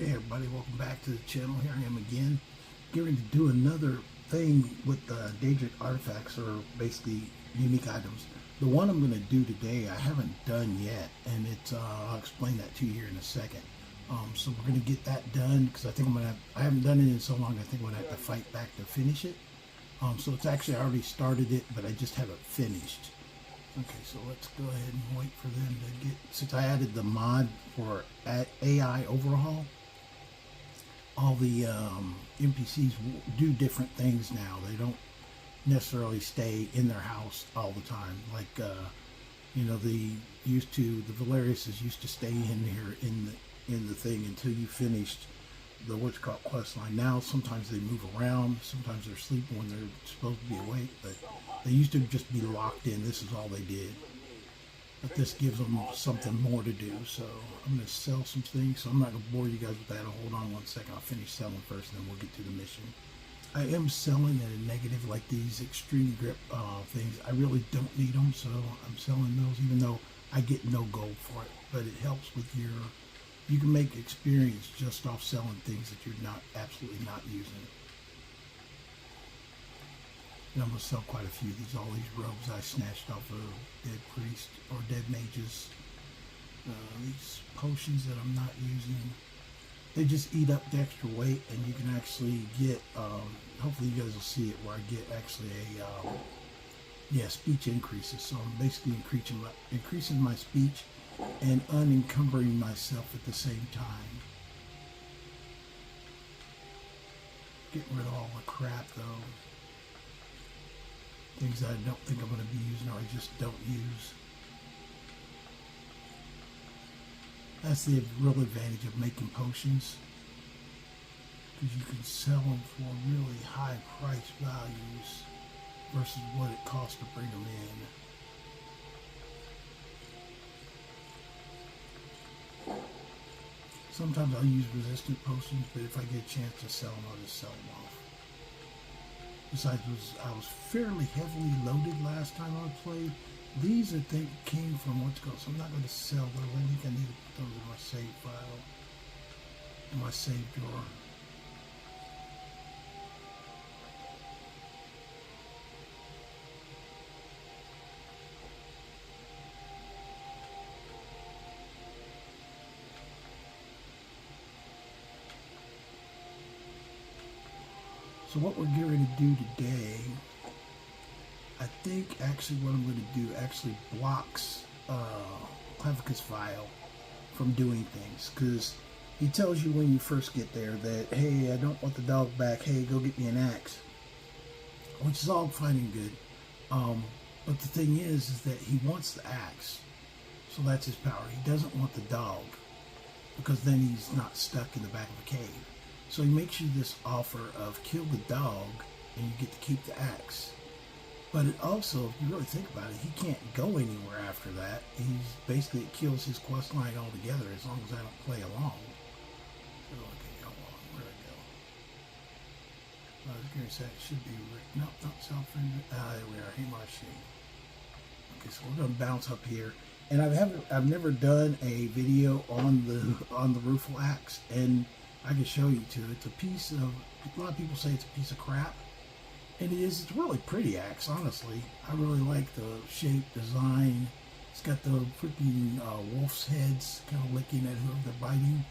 Hey everybody, welcome back to the channel. Here I am again, getting to do another thing with the Daedric artifacts, or basically unique items. The one I'm going to do today I haven't done yet, and it's I'll explain that to you here in a second. So we're going to get that done because I think I haven't done it in so long. I think I'm going to have to fight back to finish it. So it's actually I already started it, but I just haven't finished. Okay, so let's go ahead and wait for them to get, since I added the mod for AI overhaul. All the NPCs do different things now. They don't necessarily stay in their house all the time. Like, you know, the Valeriuses used to stay in here in the thing until you finished the what's called quest line. Now sometimes they move around. Sometimes they're sleeping when they're supposed to be awake. But they used to just be locked in. This is all they did. But this gives them something more to do. So I'm going to sell some things. So I'm not going to bore you guys with that. Hold on one second. I'll finish selling first, and then we'll get to the mission. I am selling at a negative, like these extreme grip things. I really don't need them, so I'm selling those, even though I get no gold for it. But it helps with your, you can make experience just off selling things that you're absolutely not using. And I'm going to sell quite a few of these. All these robes I snatched off of dead priests or dead mages. These potions that I'm not using, they just eat up the extra weight, and you can actually get, hopefully you guys will see it, where I get actually a, speech increases. So I'm basically increasing my speech and unencumbering myself at the same time. Getting rid of all the crap though. Things that I don't think I'm going to be using, or I just don't use. That's the real advantage of making potions, because you can sell them for really high price values versus what it costs to bring them in. Sometimes I'll use resistant potions, but if I get a chance to sell them, I'll just sell them off. Besides, I was fairly heavily loaded last time I played. These, I think, came from what's called, so I'm not going to sell those. I think I need to put those in my save file, in my save drawer. So what we're getting ready to do today, I think actually what I'm going to do actually blocks Clavicus Vile from doing things, because he tells you when you first get there that, hey, I don't want the dog back, hey, go get me an axe, which is all fine and good. But the thing is that he wants the axe, so that's his power. He doesn't want the dog, because then he's not stuck in the back of a cave. So he makes you this offer of kill the dog and you get to keep the axe. But it also, if you really think about it, he can't go anywhere after that. He's basically, it kills his quest line altogether as long as I don't play along. So, okay, hold on, where'd I go? I was going to say it should be, no, not self-friendly. There we are, hey, my shade. Okay, so we're going to bounce up here. And I've never done a video on the Rueful Axe, and I can show you too. It's a piece of, a lot of people say it's a piece of crap. And it is, it's a really pretty axe, honestly. I really like the shape, design. It's got the freaking wolf's heads kind of licking at whoever they're biting.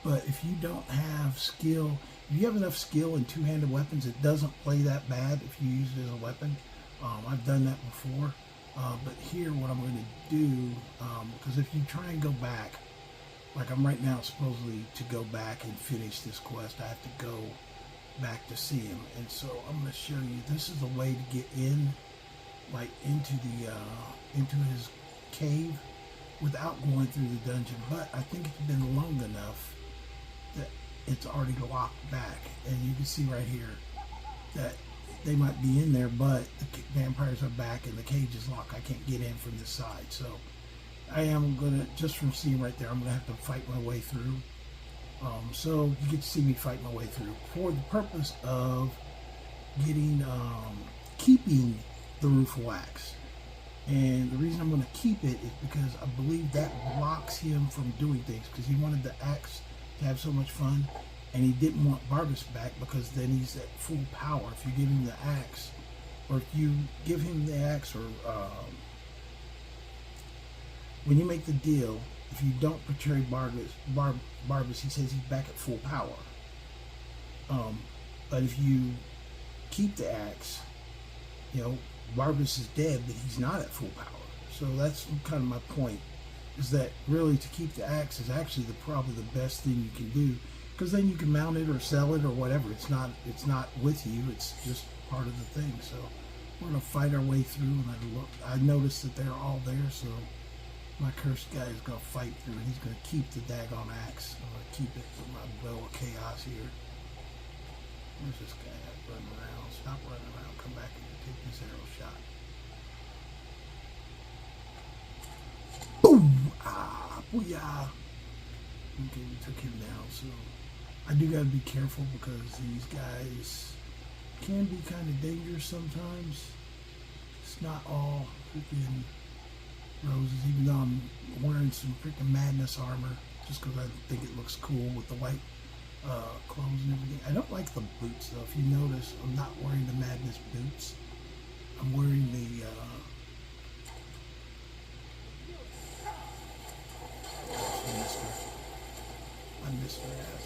But if you don't have skill, if you have enough skill in two-handed weapons, it doesn't play that bad if you use it as a weapon. I've done that before. But here what I'm going to do, because if you try and go back, like I'm right now supposedly to go back and finish this quest, I have to go back to see him. And so I'm going to show you, this is a way to get in, like into his cave without going through the dungeon. But I think it's been long enough that it's already locked back. And you can see right here that they might be in there, but the vampires are back and the cage is locked. I can't get in from this side. So I am going to, just from seeing right there, I'm going to have to fight my way through. So you get to see me fight my way through for the purpose of getting, keeping the Rueful Axe. And the reason I'm going to keep it is because I believe that blocks him from doing things, because he wanted the axe to have so much fun. And he didn't want Barbas back because then he's at full power. If you give him the axe, or if you give him the axe, or when you make the deal, if you don't portray Barbas, he says he's back at full power. But if you keep the axe, you know, Barbas is dead, but he's not at full power. So that's kind of my point, is that really to keep the axe is actually probably the best thing you can do, because then you can mount it or sell it or whatever. It's not with you. It's just part of the thing. So we're gonna fight our way through, and I noticed that they're all there. So my cursed guy is gonna fight through, and he's gonna keep the daggone axe. I'm gonna keep it with my bow of chaos here. Where's this guy at running around? Stop running around. Come back here. Take this arrow shot. Boom! Ah, booyah! Okay, we took him down. So I do gotta be careful because these guys can be kind of dangerous sometimes. It's not all freaking roses, even though I'm wearing some freaking madness armor just because I think it looks cool with the white clothes and everything. I don't like the boots though. If you notice, I'm not wearing the madness boots. I'm wearing the sinister. I missed her ass.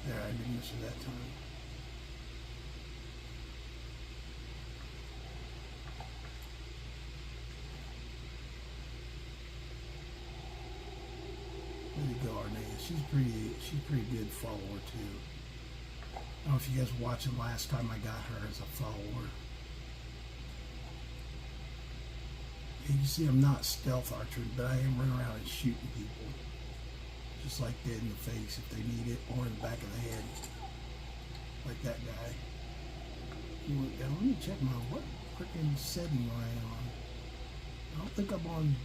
There, I didn't miss her that time. There you go, Arnea. She's pretty good follower too. I don't know if you guys were watching last time I got her as a follower. And you see I'm not stealth archering, but I am running around and shooting people. Just like dead in the face if they need it, or in the back of the head. Like that guy. Let me check what freaking setting am I on? I don't think I'm on,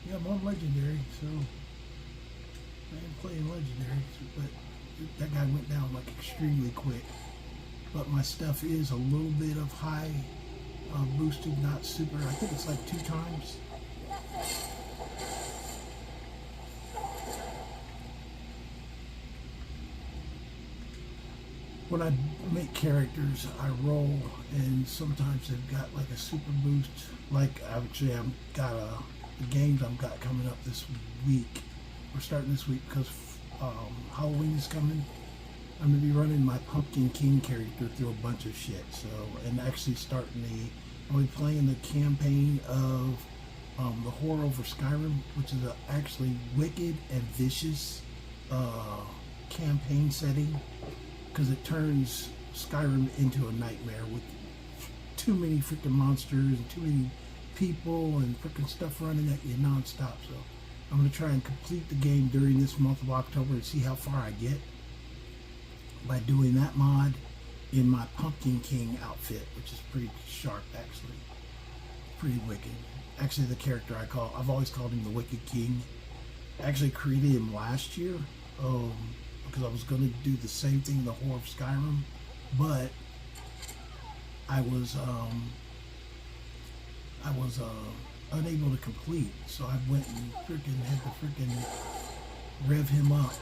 yeah, I'm on legendary, so I am playing legendary, but that guy went down like extremely quick. But my stuff is a little bit of high boosted, not super. I think it's like 2 times. When I make characters, I roll, and sometimes they've got like a super boost. Like actually, I've got the games I've got coming up this week. We're starting this week because Halloween is coming. I'm gonna be running my Pumpkin King character through a bunch of shit. So, and actually starting I'll be playing the campaign of the Horror over Skyrim, which is actually wicked and vicious campaign setting, because it turns Skyrim into a nightmare with too many freaking monsters and too many people and freaking stuff running at you nonstop. So I'm gonna try and complete the game during this month of October and see how far I get by doing that mod in my Pumpkin King outfit, which is pretty sharp actually, pretty wicked. Actually, the character I've always called him the Wicked King. I actually created him last year because I was going to do the same thing in the Horror of Skyrim, but I was unable to complete, so I went and freaking had to freaking rev him up.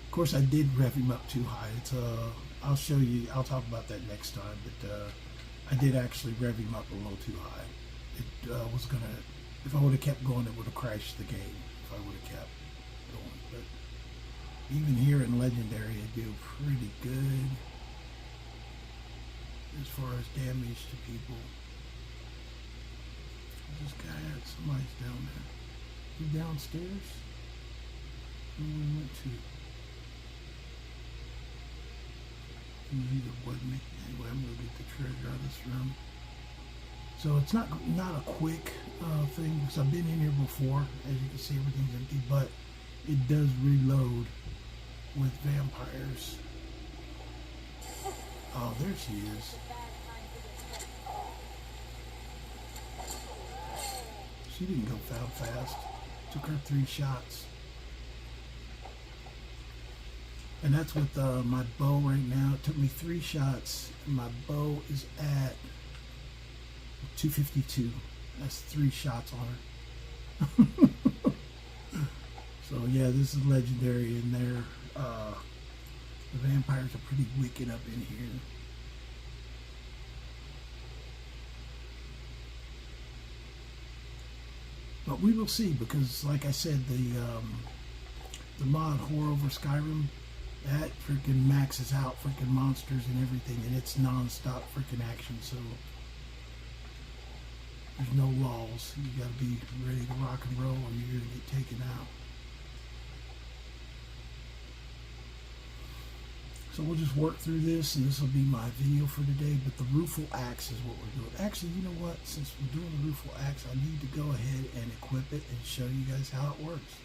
Of course, I did rev him up too high. It's I'll show you. I'll talk about that next time. But I did actually rev him up a little too high. It was gonna. If I would have kept going, it would have crashed the game. If I would have kept going, but even here in Legendary, I do pretty good as far as damage to people. This guy had somebody's down there. He downstairs? Where we went to? He avoided me. Anyway, I'm gonna get the treasure out of this room. So it's not a quick thing, because I've been in here before. As you can see, everything's empty, but it does reload with vampires. Oh, there she is. She didn't go fast. Took her 3 shots. And that's with my bow right now. It took me 3 shots. And my bow is at 252. That's 3 shots on her. So yeah, this is legendary, and the vampires are pretty wicked up in here. But we will see, because like I said, the mod Horror over Skyrim, that freaking maxes out freaking monsters and everything, and it's non-stop freaking action, so there's no lulls. You gotta be ready to rock and roll or you're gonna get taken out. So we'll just work through this, and this will be my video for today. But the Rueful Axe is what we're doing. Actually, you know what? Since we're doing the Rueful Axe, I need to go ahead and equip it and show you guys how it works.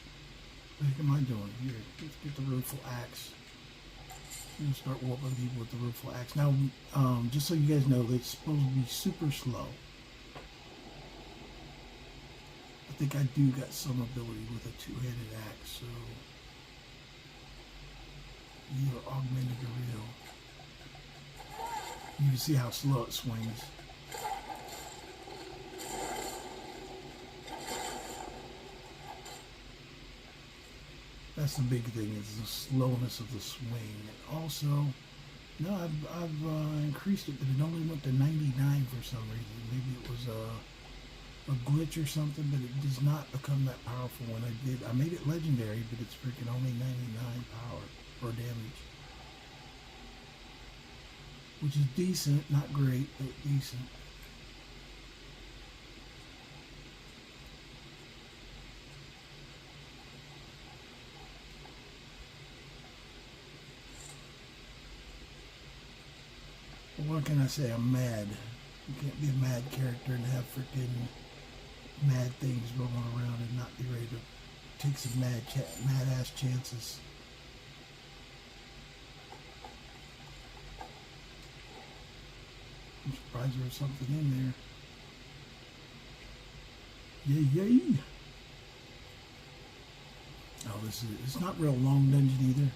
What the heck am I doing? Here, let's get the Rueful Axe. I'm gonna start whooping people with the Rueful Axe. Now, just so you guys know, it's supposed to be super slow. I think I do got some ability with a two-handed axe, so either augmented or real. You can see how slow it swings. That's the big thing, is the slowness of the swing. And also, no, I've increased it, but it only went to 99 for some reason. Maybe it was a glitch or something, but it does not become that powerful when I did. I made it legendary, but it's freaking only 99 power or damage. Which is decent, not great, but decent. Well, what can I say? I'm mad. You can't be a mad character and have freaking mad things rolling around and not be ready to take some mad ass chances. I'm surprised there was something in there. Yay! Oh, it's not real long dungeon either.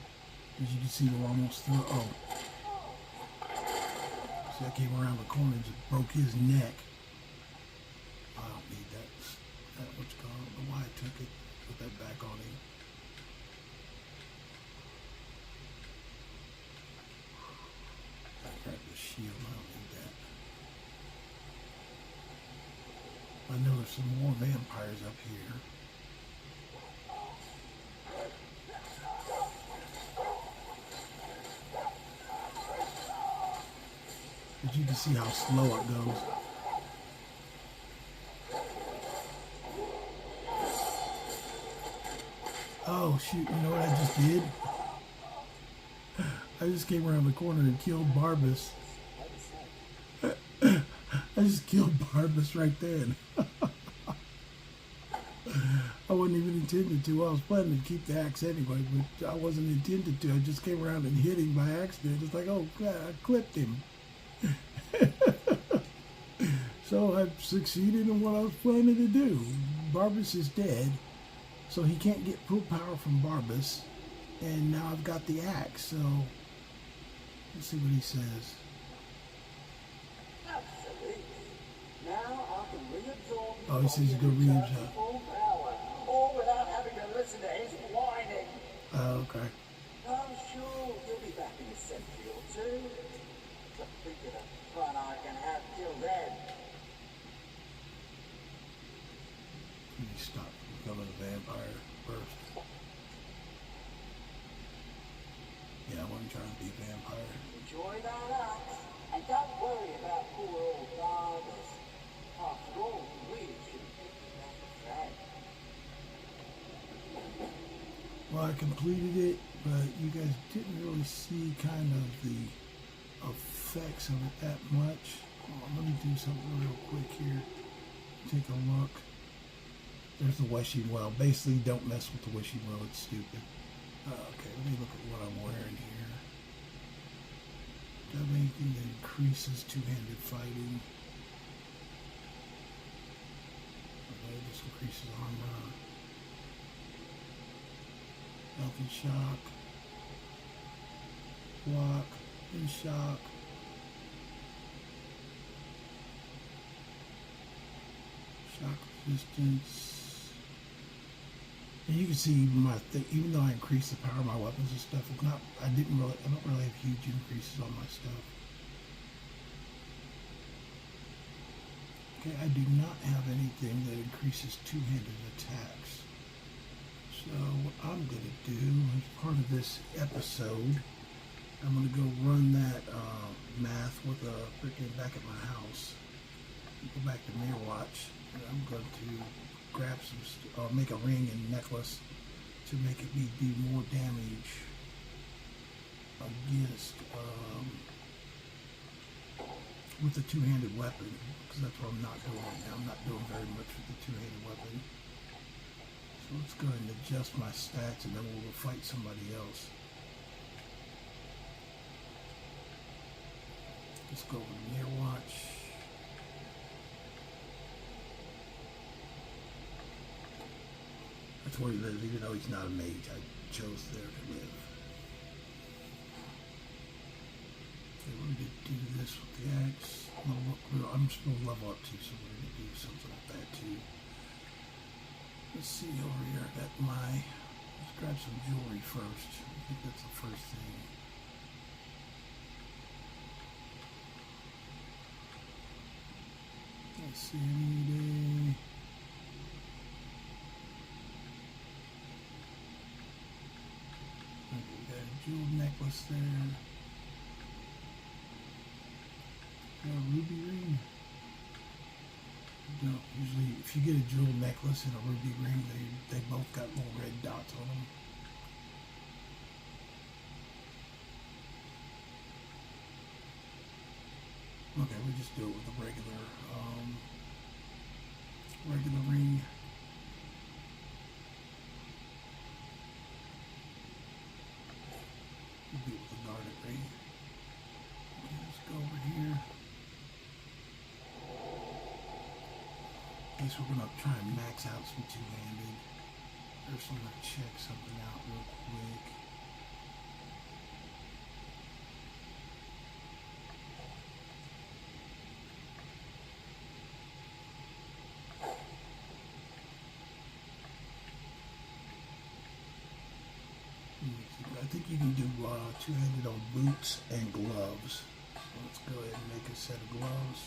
As you can see, we're almost through. Oh. See, I came around the corner and just broke his neck. I don't need that. What's going on? I don't know why I took it. Put that back on him. I grabbed the shield. I don't need that. I know there's some more vampires up here. But you can see how slow it goes. Oh shoot, you know what I just did? I just came around the corner and killed Barbas. I just killed Barbas right then. I wasn't even intended to. I was planning to keep the axe anyway, but I wasn't intended to. I just came around and hit him by accident. It's like, oh God, I clipped him. So I've succeeded in what I was planning to do. Barbas is dead, so he can't get full power from Barbas, and now I've got the axe, so let's see what he says. Absolutely. Now I can reabsorb. Oh, he says he's going to reabsorb. All without having to listen to his whining. Oh, okay. I'm sure he'll be back in a century or two. But think of the fun I can have till then. Let me stop becoming a vampire first. Yeah, I wasn't trying to be a vampire. Enjoy that axe, and don't worry about poor old Barbas. After all, we should be that friend. Well, I completed it, but you guys didn't really see kind of the effects of it that much. Let me do something real quick here. Take a look. There's the wishing well. Basically, don't mess with the wishing well. It's stupid. Okay, let me look at what I'm wearing here. Do I have anything that increases two-handed fighting? Okay, this increases armor. Health and shock. Block and shock. Shock resistance. And you can see even my even though I increased the power of my weapons and stuff, it's not. I don't really have huge increases on my stuff. Okay, I do not have anything that increases two-handed attacks. So what I'm going to do as part of this episode, I'm going to go run that math with a freaking back at my house. Go back to Mirror Watch, and I'm going to grab some, make a ring and necklace to make it do more damage against with the two-handed weapon, because that's what I'm not doing right now. I'm not doing very much with the two-handed weapon. So let's go ahead and adjust my stats, and then we'll go fight somebody else. Let's go with Mirror Watch. That's where he lives, even though he's not a mage. I chose there to live. Okay, we're going to do this with the axe. I'm supposed to level up too, so we're going to do something like that too. Let's see over here. I got let's grab some jewelry first. I think that's the first thing. Let's see, any day. Okay, we got a jeweled necklace there. Got a ruby ring. No, usually if you get a jeweled necklace and a ruby ring, they both got little red dots on them. Okay, we just do it with a regular ring. We'll do it with a garnet ring. Okay, let's go over here. I guess we're gonna try and max out some two-handed. First, I'm gonna check something out real quick. I think you can do two-handed on boots and gloves. So let's go ahead and make a set of gloves.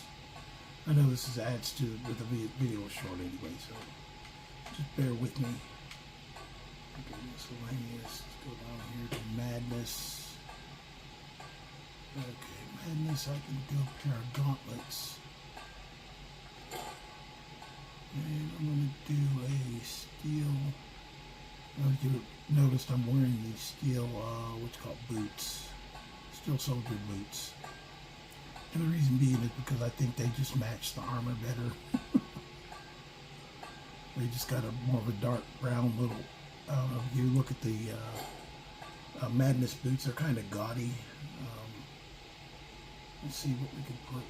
I know this adds to the video short anyway, so just bear with me. Okay, miscellaneous. Let's go down here to madness. Okay, madness. I can do a pair of gauntlets. And I'm going to do a steel. You noticed I'm wearing these steel, what's called boots. Steel soldier boots. And the reason being is because I think they just match the armor better. They just got more of a dark brown little, I don't know, if you look at the Madness boots, they're kind of gaudy. Let's see what we can put,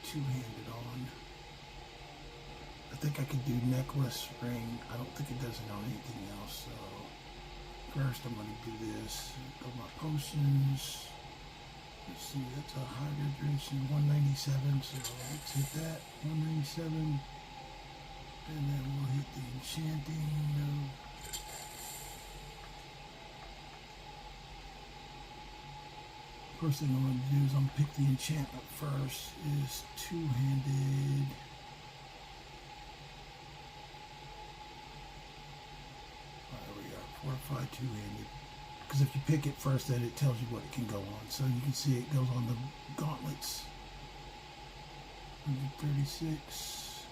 two-handed on. I think I could do necklace, ring. I don't think it does it on anything else, so first I'm going to do this. Go my potions. Let's see, that's a high hydration 197, so let's hit that, 197. And then we'll hit the enchanting. First thing I'm going to do is I'm going to pick the enchantment first, is two-handed. There we are, fortified two-handed. Because if you pick it first, then it tells you what it can go on. So you can see it goes on the gauntlets. 136.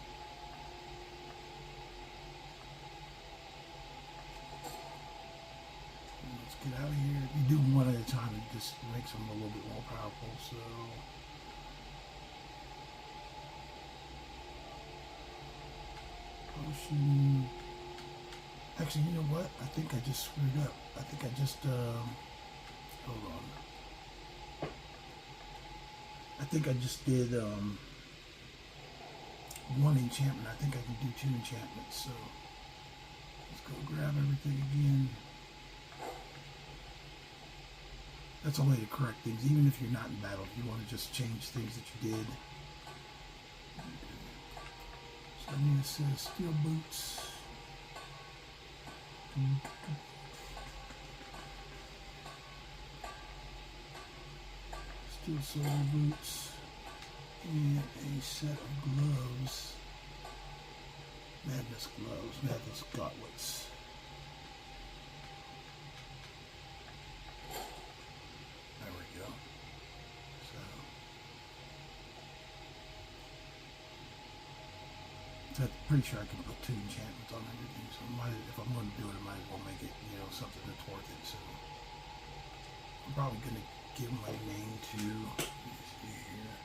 Let's get out of here. You do them one at a time, it just makes them a little bit more powerful. So potion. Actually, you know what? I think I just screwed up. I think I just, hold on. I think I just did, one enchantment. I think I can do two enchantments. So let's go grab everything again. That's a way to correct things, even if you're not in battle. If you want to just change things that you did. So I need a set of steel boots. Steel silver boots. And a set of gloves. Madness gloves, madness gauntlets. There we go. So I'm pretty sure I can put 2 enchantments on everything. So if I'm going to do it, I might as well make it, something that's worth it. So I'm probably going to give my name to, let me see here,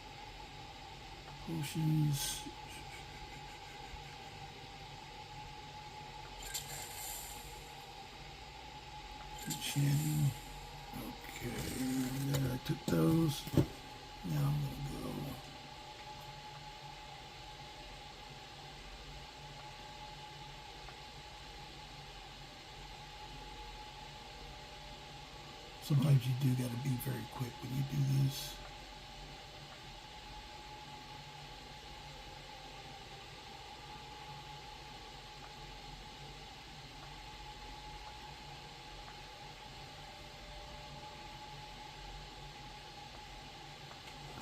potions. Enchanting. Okay, there, I took those. Now I'm going to go. Sometimes you do got to be very quick when you do this.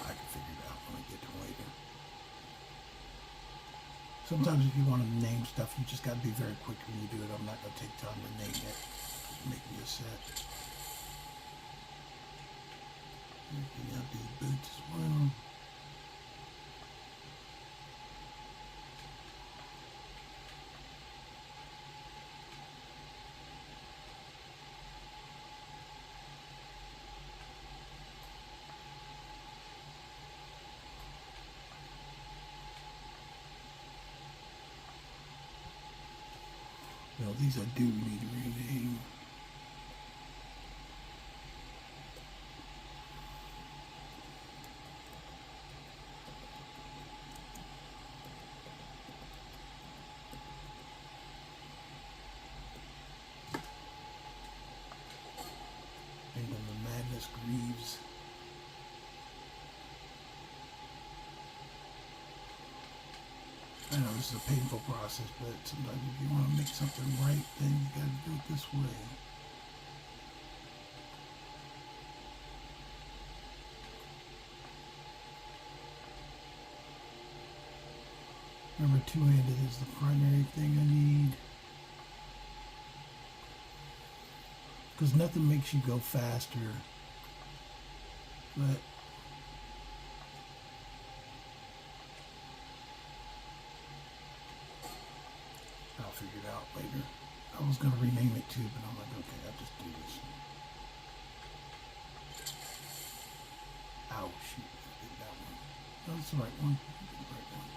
I can figure it out when I get to later. Sometimes if you want to name stuff, you just got to be very quick when you do it. I'm not going to take time to name it. Make me a set. Now do the boots as well. Now these I do need to rename. Greaves. I know this is a painful process, but sometimes if you want to make something right, then you got to do it this way. Remember, two-handed is the primary thing I need. Because nothing makes you go faster. But I'll figure it out later. I was going to rename it too, but I'm like, okay, I'll just do this. Ow, shoot. I did that one. No, that's the right one. I did the right one.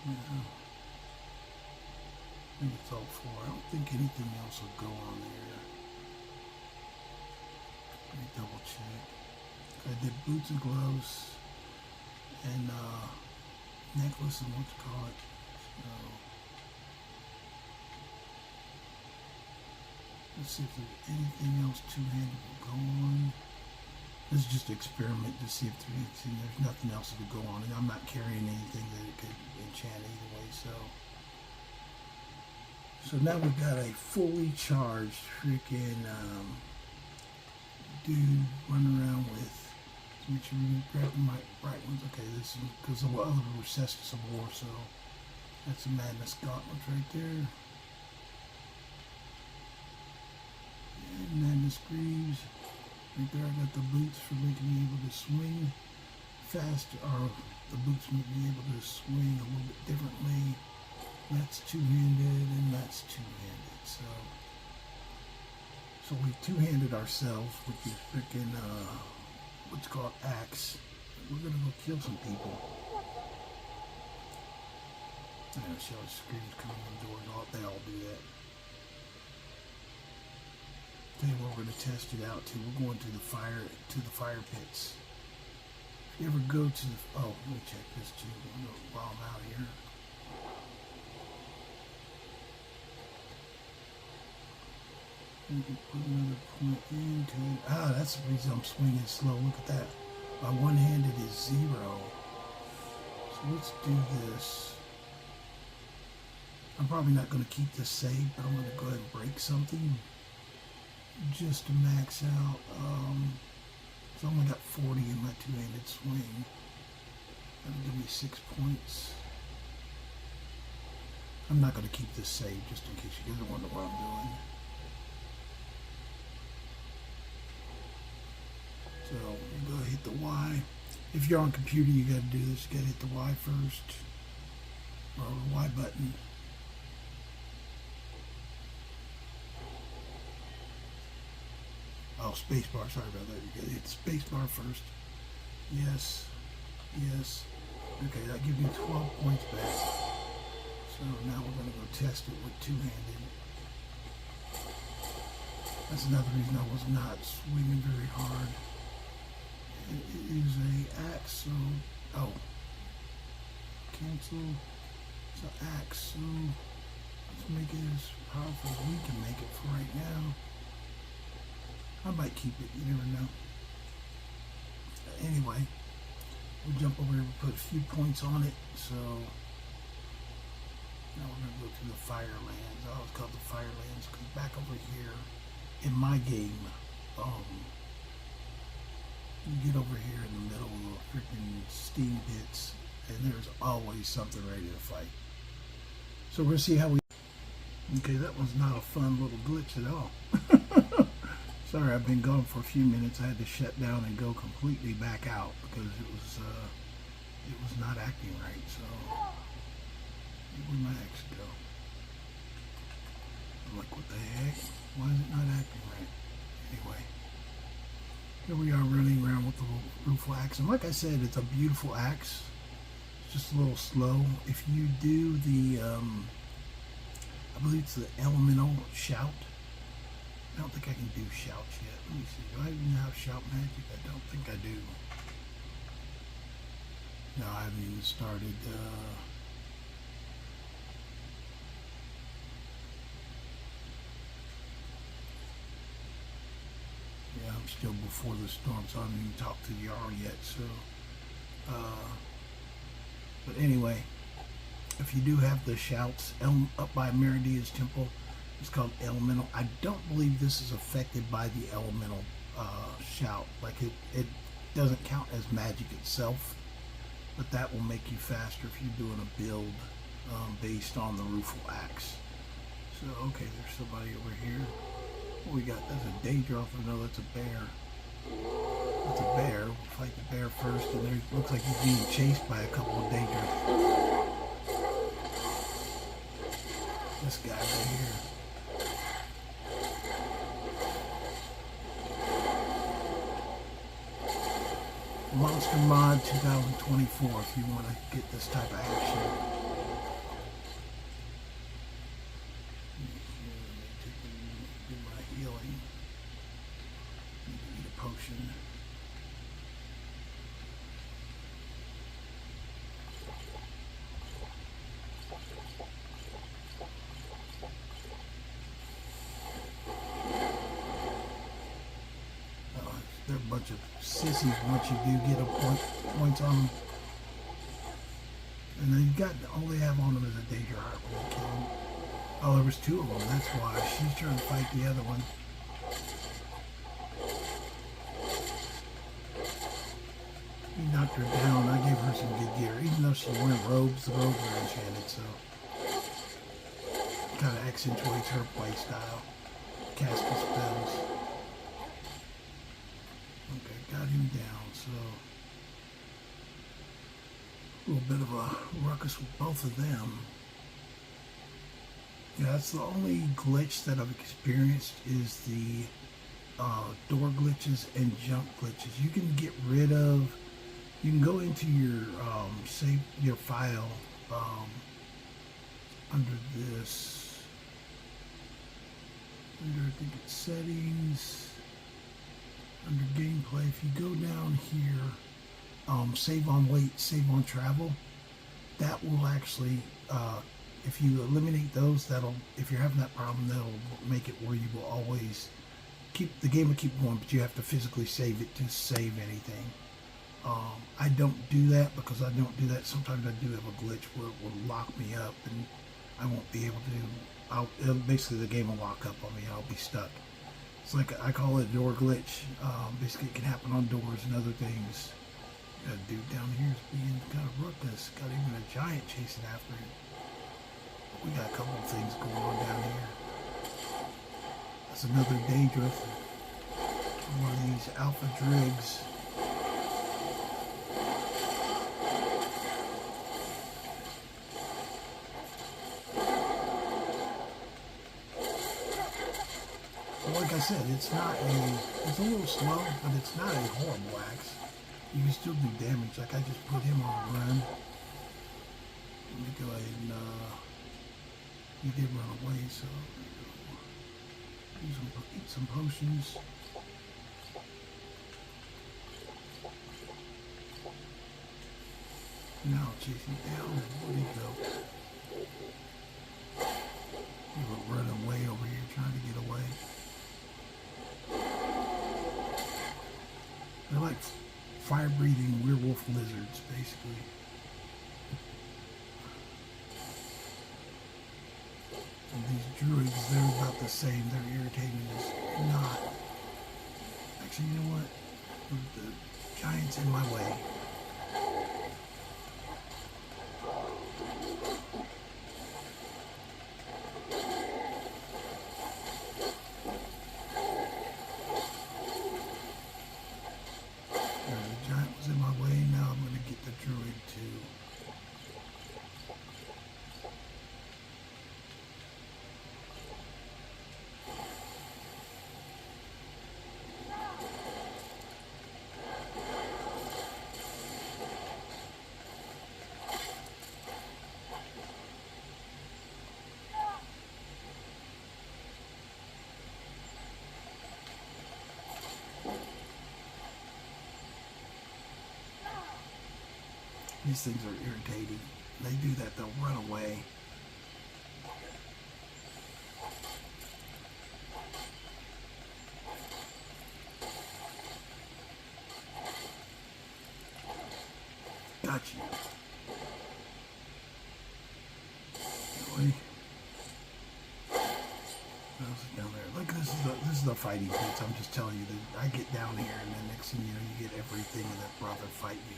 Yeah. I think it's all 4. I don't think anything else will go on there. Let me double check. I did boots and gloves and necklace and what you call it. So let's see if there's anything else two-handed will go on. This is just an experiment to see if there's nothing else that could go on. And I'm not carrying anything that it could enchant either way, so now we've got a fully charged freaking dude running around with. So make sure we grab the right ones. Okay, this is because the other were Cestus of War, so that's a Madness Gauntlet right there. And Madness Greaves. Right there, I got the boots for making me able to swing faster, or the boots make me able to swing a little bit differently. That's two-handed, and that's two-handed. So we two-handed ourselves with the freaking what's called axe. We're gonna go kill some people. I know, see all the screams coming in the door, and they all do that. tell you what we're going to test it out to. We're going to the fire pits. If you ever go to the, oh, let me check this too while I'm out here. We can put another point into it. Ah, that's the reason I'm swinging slow. Look at that. My one-handed is 0. So let's do this. I'm probably not going to keep this saved, but I'm going to go ahead and break something just to max out. So I only got 40 in my two-handed swing. That'll give me 6 points. I'm not going to keep this saved just in case you guys wonder what I'm doing. So you go hit the Y. If you're on computer, you got to do this. You got to hit the Y first, or the Y button. Oh, spacebar. Sorry about that. You got to hit spacebar first. Yes. Yes. Okay, that gives me 12 points back. So now we're going to go test it with two-handed. That's another reason I was not swinging very hard. It is a axe, so, oh, cancel, it's an axe, so let's make it as powerful as we can make it for right now. I might keep it, you never know. Anyway, we'll jump over here and put a few points on it, so now we're going to go to the Firelands. I always call it the Firelands because back over here in my game, you get over here in the middle of the freaking steam pits, and there's always something ready to fight. So we'll see how we... Okay, that was not a fun little glitch at all. Sorry, I've been gone for a few minutes. I had to shut down and go completely back out because it was not acting right. So where'd my axe go? I'm like, what the heck? Why is it not acting right? Anyway. Here we are running around with the Rueful Axe, and like I said, it's a beautiful axe. It's just a little slow. If you do the, I believe it's the elemental shout. I don't think I can do shouts yet. Let me see. Do I even have shout magic? I don't think I do. No, I haven't even started. Yeah, I'm still before the storm, so I haven't even talked to Jarl yet. So, but anyway, if you do have the shouts up by Meridia's temple, it's called elemental. I don't believe this is affected by the elemental shout. Like it doesn't count as magic itself, but that will make you faster if you're doing a build based on the Rueful Axe. So, okay, there's somebody over here. What we got? That's a Daedra. No, that's a bear. That's a bear. We'll fight the bear first, and there looks like he's being chased by a couple of Daedra. This guy right here. Monster Mod 2024 if you want to get this type of action. Do my healing. Need to eat a potion. They're a bunch of sissies once you do get a points on them. And then you got, all they have on them is a Daedra heart when you kill them. Oh, there was 2 of them, that's why. She's trying to fight the other one. He knocked her down. I gave her some good gear. Even though she's wearing robes, the robes are enchanted, so it kind of accentuates her playstyle. Casting spells. Okay, got him down, so a little bit of a ruckus with both of them. Yeah, that's the only glitch that I've experienced is the door glitches and jump glitches. You can get rid of, you can go into your save your file under this under, I think it's settings, under gameplay, if you go down here, save on weight, save on travel, that will actually, if you eliminate those, that'll, if you're having that problem, that'll make it where you will always the game will keep going, but you have to physically save it to save anything. I don't do that because I don't do that. Sometimes I do have a glitch where it will lock me up and I won't be able to, basically the game will lock up on me. I'll be stuck. It's like, I call it a door glitch. Basically it can happen on doors and other things. Got a dude down here is being kind of ruckus. Got even a giant chasing after him. We got a couple of things going on down here. That's another Daedra. One of these alpha drigs. Like I said, it's a little slow, but it's not a horrible axe. You can still do damage. Like I just put him on a run. Let me go ahead and, he did run away, so eat some potions. Now I'll chase him down. Where'd he go? He was running away over here, trying to get away. They're like fire-breathing werewolf lizards, basically. And these druids, they're about the same. They're irritating as not. Actually, you know what? The giant's in my way. The giant was in my way. Now I'm going to get the druid too. These things are irritating. They do that, they'll run away. Got you. Really? What else is down there? Look, this is the fighting pits. I'm just telling you that I get down here and then next thing you know you get everything in that brother fight me.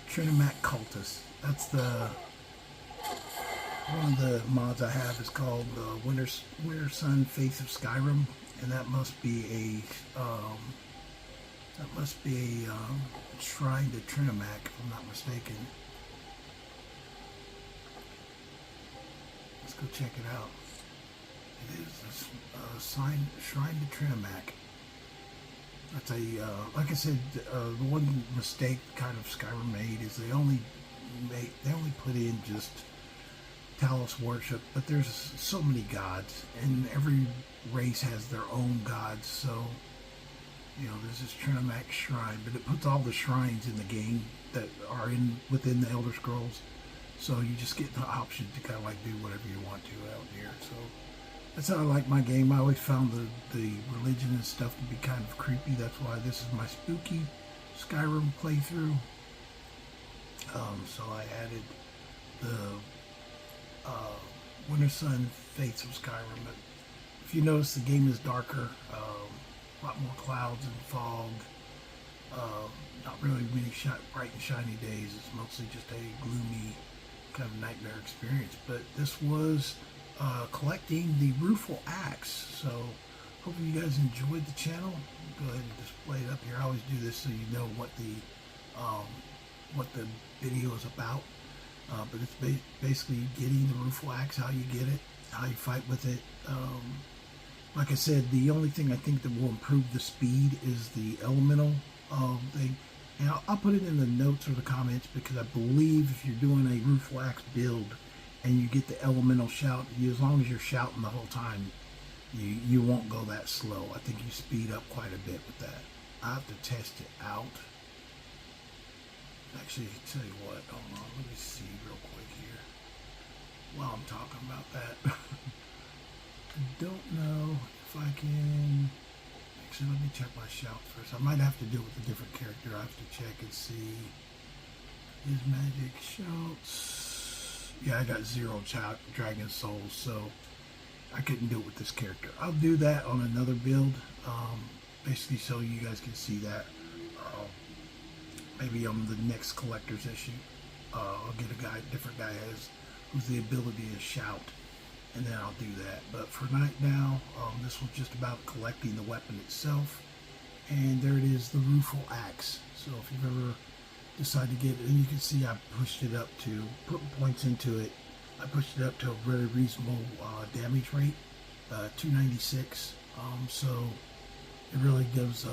Trinimac Cultist. That's one of the mods I have is called Winter Sun Faith of Skyrim, and that must be a shrine to Trinimac, if I'm not mistaken. Let's go check it out. It is a shrine to Trinimac. That's like I said, the one mistake kind of Skyrim made is they only put in just Talos worship, but there's so many gods, and every race has their own gods. So, you know, there's this Trinimac shrine, but it puts all the shrines in the game that are within the Elder Scrolls. So you just get the option to kind of like do whatever you want to out here. So that's how I like my game. I always found the religion and stuff to be kind of creepy. That's why this is my spooky Skyrim playthrough. So I added the Winter Sun Fates of Skyrim. But if you notice, the game is darker. A lot more clouds and fog. Not really many bright and shiny days. It's mostly just a gloomy kind of nightmare experience. But this was collecting the Rueful Axe. So hopefully you guys enjoyed the channel. Go ahead and display it up here. I always do this so you know what the video is about. But it's basically getting the Rueful Axe, how you get it, how you fight with it. Like I said, the only thing I think that will improve the speed is the elemental thing. And I'll put it in the notes or the comments, because I believe if you're doing a Rueful Axe build and you get the elemental shout, as long as you're shouting the whole time, you won't go that slow. I think you speed up quite a bit with that. I have to test it out. Actually, tell you what, hold on, let me see real quick here while I'm talking about that. I don't know if I can. Actually, let me check my shout first. I might have to do it with a different character. I have to check and see his magic shouts. Yeah, I got 0 dragon souls, so I couldn't do it with this character. I'll do that on another build, basically so you guys can see that. Maybe on the next collector's issue, I'll get a different guy who's the ability to shout, and then I'll do that. But for right now, this was just about collecting the weapon itself. And there it is, the Rueful Axe. So if you've ever decided to get it, and you can see I pushed it up to, put points into it, I pushed it up to a very reasonable damage rate, 296. So it really does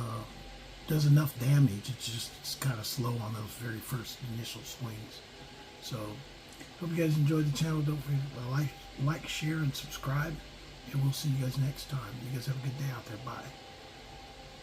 enough damage. It's kind of slow on those very first initial swings. So hope you guys enjoyed the channel. Don't forget to like, share, and subscribe. And we'll see you guys next time. You guys have a good day out there. Bye.